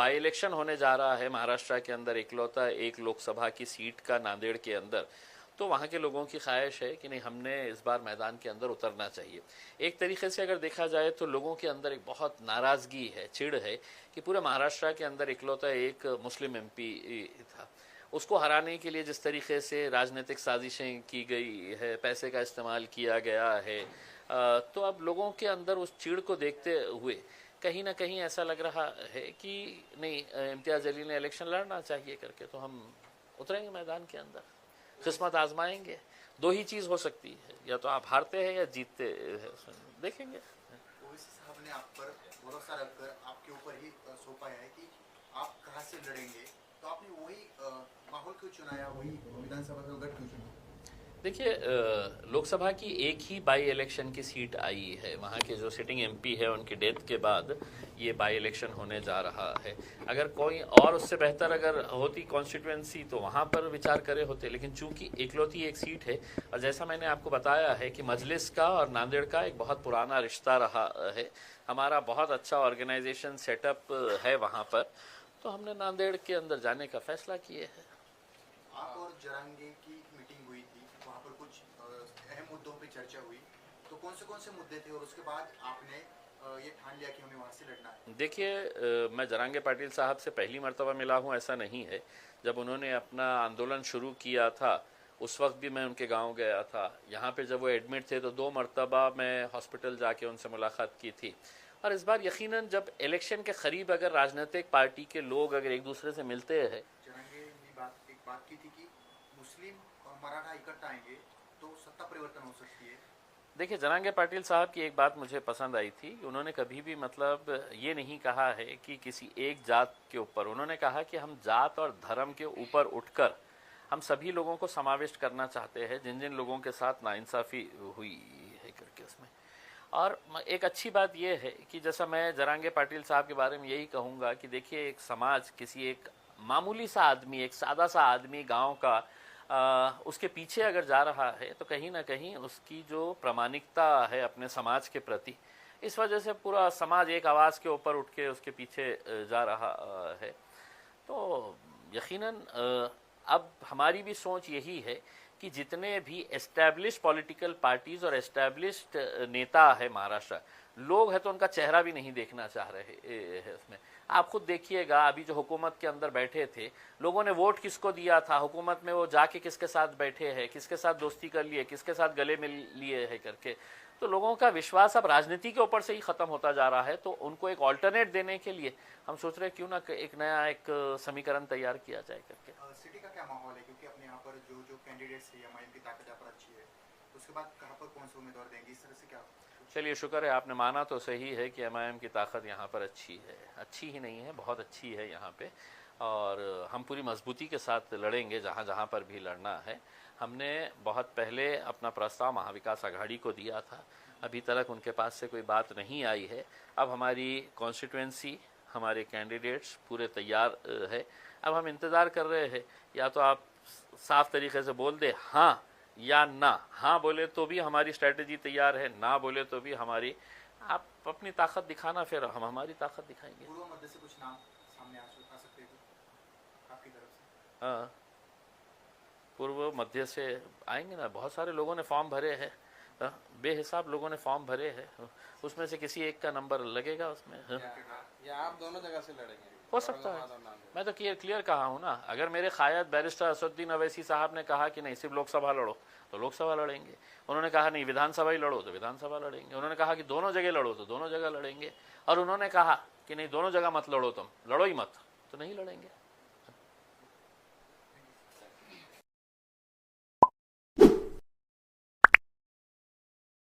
By election होने जा रहा है महाराष्ट्र के अंदर, इकलौता एक लोकसभा की सीट का नांदेड़ के अंदर, तो वहाँ के लोगों की ख्वाहिश है कि नहीं, हमने इस बार मैदान के अंदर उतरना चाहिए। एक तरीके से अगर देखा जाए तो लोगों के अंदर एक बहुत नाराज़गी है, चिढ़ है कि पूरे महाराष्ट्र के अंदर इकलौता एक मुस्लिम एमपी था, उसको हराने के लिए जिस तरीके से राजनीतिक साजिशें की गई है, पैसे का इस्तेमाल किया गया है, तो अब लोगों के अंदर उस चिढ़ को देखते हुए कहीं ना कहीं ऐसा लग रहा है कि नहीं, इम्तियाज़ अली ने इलेक्शन लड़ना चाहिए करके, तो हम उतरेंगे मैदान के अंदर, किस्मत आजमाएंगे। दो ही चीज़ हो सकती है, या तो आप हारते हैं या जीतते हैं, देखेंगे। ओवैसी साहब ने आप पर भरोसा रखकर आपके ऊपर ही सौंपा है कि आप कहाँ से लड़ेंगे, तो आपने वही माहौल क्यों चुनाया, वही विधानसभा का गढ़ क्यों चुना? देखिए, लोकसभा की एक ही बाई इलेक्शन की सीट आई है, वहाँ के जो सिटिंग एमपी है उनकी डेथ के बाद ये बाई इलेक्शन होने जा रहा है। अगर कोई और उससे बेहतर अगर होती कॉन्स्टिट्यूएंसी तो वहाँ पर विचार करे होते, लेकिन चूंकि इकलौती एक सीट है, और जैसा मैंने आपको बताया है कि मजलिस का और नांदेड़ का एक बहुत पुराना रिश्ता रहा है, हमारा बहुत अच्छा ऑर्गेनाइजेशन सेटअप है वहाँ पर, तो हमने नांदेड़ के अंदर जाने का फैसला किए है। आप और जरांगे की मीटिंग हुई थी, वहाँ पर कुछ अहम मुद्दों पे चर्चा हुई, तो कौन से मुद्दे थे और उसके बाद आपने ये ठान लिया कि हमें वहाँ से लड़ना है? देखिए, मैं जरांगे पाटिल साहब से पहली मर्तबा मिला हूँ ऐसा नहीं है। जब उन्होंने अपना आंदोलन शुरू किया था उस वक्त भी मैं उनके गांव गया था। यहाँ पे जब वो एडमिट थे तो 2 मर्तबा मैं हॉस्पिटल जाके उनसे मुलाकात की थी। और इस बार यकीनन जब इलेक्शन के करीब अगर राजनीतिक पार्टी के लोग अगर एक दूसरे से मिलते हैं, जरांगे ने एक बात की थी कि मुस्लिम और मराठा इकट्ठा आएंगे तो सत्ता परिवर्तन हो सकती है। देखिए, जरांगे पाटिल साहब की एक बात मुझे पसंद आई थी, उन्होंने कभी भी मतलब ये नहीं कहा है कि किसी एक जात के ऊपर, उन्होंने कहा कि हम जात और धर्म के ऊपर उठकर हम सभी लोगों को समाविष्ट करना चाहते हैं, जिन जिन लोगों के साथ नाइंसाफ़ी हुई है करके उसमें। और एक अच्छी बात यह है कि जैसा मैं जरांगे पाटिल साहब के बारे में यही कहूँगा कि देखिए, एक समाज, किसी एक मामूली सा आदमी, एक सादा सा आदमी गाँव का उसके पीछे अगर जा रहा है तो कहीं ना कहीं उसकी जो प्रामाणिकता है अपने समाज के प्रति, इस वजह से पूरा समाज एक आवाज़ के ऊपर उठ के उसके पीछे जा रहा है। तो यकीनन अब हमारी भी सोच यही है कि जितने भी एस्टैब्लिश पॉलिटिकल पार्टीज़ और एस्टैब्लिश्ड नेता है महाराष्ट्र, लोग हैं तो उनका चेहरा भी नहीं देखना चाह रहे हैं उसमें। आप खुद देखिएगा, अभी जो हुकूमत के अंदर बैठे थे, लोगों ने वोट किसको दिया था, हुकूमत में वो जाके किसके साथ बैठे हैं, किसके साथ दोस्ती कर लिए, किसके साथ गले मिल लिए है करके, तो लोगों का विश्वास अब राजनीति के ऊपर से ही ख़त्म होता जा रहा है। तो उनको एक ऑल्टरनेट देने के लिए हम सोच रहे हैं क्यों ना एक नया एक समीकरण तैयार किया जाए करके। सिटी का क्या माहौल है, क्योंकि अपने यहाँ पर जो कैंडिडेट्स है, एमआईएम की ताकत यहाँ पर अच्छी है, उसके बाद कहाँ पर कौन से उम्मीदवार देंगे, इस तरह से क्या? चलिए, शुक्र है आपने माना तो सही है कि एमआईएम की ताकत यहाँ पर अच्छी है, अच्छी ही नहीं है, बहुत अच्छी है यहाँ पे, और हम पूरी मजबूती के साथ लड़ेंगे जहाँ जहाँ पर भी लड़ना है। हमने बहुत पहले अपना प्रस्ताव महाविकास आघाड़ी को दिया था, अभी तक उनके पास से कोई बात नहीं आई है। अब हमारी कॉन्स्टिट्यूएंसी, हमारे कैंडिडेट्स पूरे तैयार है। अब हम इंतज़ार कर रहे हैं, या तो आप साफ तरीके से बोल दे हाँ या ना। हाँ बोले तो भी हमारी स्ट्रेटजी तैयार है, ना बोले तो भी हमारी, आप अपनी ताकत दिखाना, फिर हम हमारी ताकत दिखाएंगे। पूर्व मध्य से कुछ नाम सामने आ सकते हैं आपकी तरफ से? हाँ, पूर्व मध्य से आएंगे ना, बहुत सारे लोगों ने फॉर्म भरे हैं, बेहिसाब लोगों ने फॉर्म भरे हैं, उसमें से किसी एक का नंबर लगेगा उसमें। या आप दोनों जगह से लड़ेंगे? हो सकता है, मैं तो क्लियर कहा हूँ ना। अगर मेरे क़ायद बैरिस्टर असदुद्दीन अवैसी साहब ने कहा कि नहीं सिर्फ लोकसभा लड़ो तो लोकसभा लड़ेंगे, उन्होंने कहा नहीं विधानसभा ही लड़ो तो विधानसभा लड़ेंगे, उन्होंने कहा कि दोनों जगह लड़ो तो दोनों जगह लड़ेंगे, और उन्होंने कहा कि नहीं दोनों जगह मत लड़ो, तुम लड़ो ही मत, तो नहीं लड़ेंगे।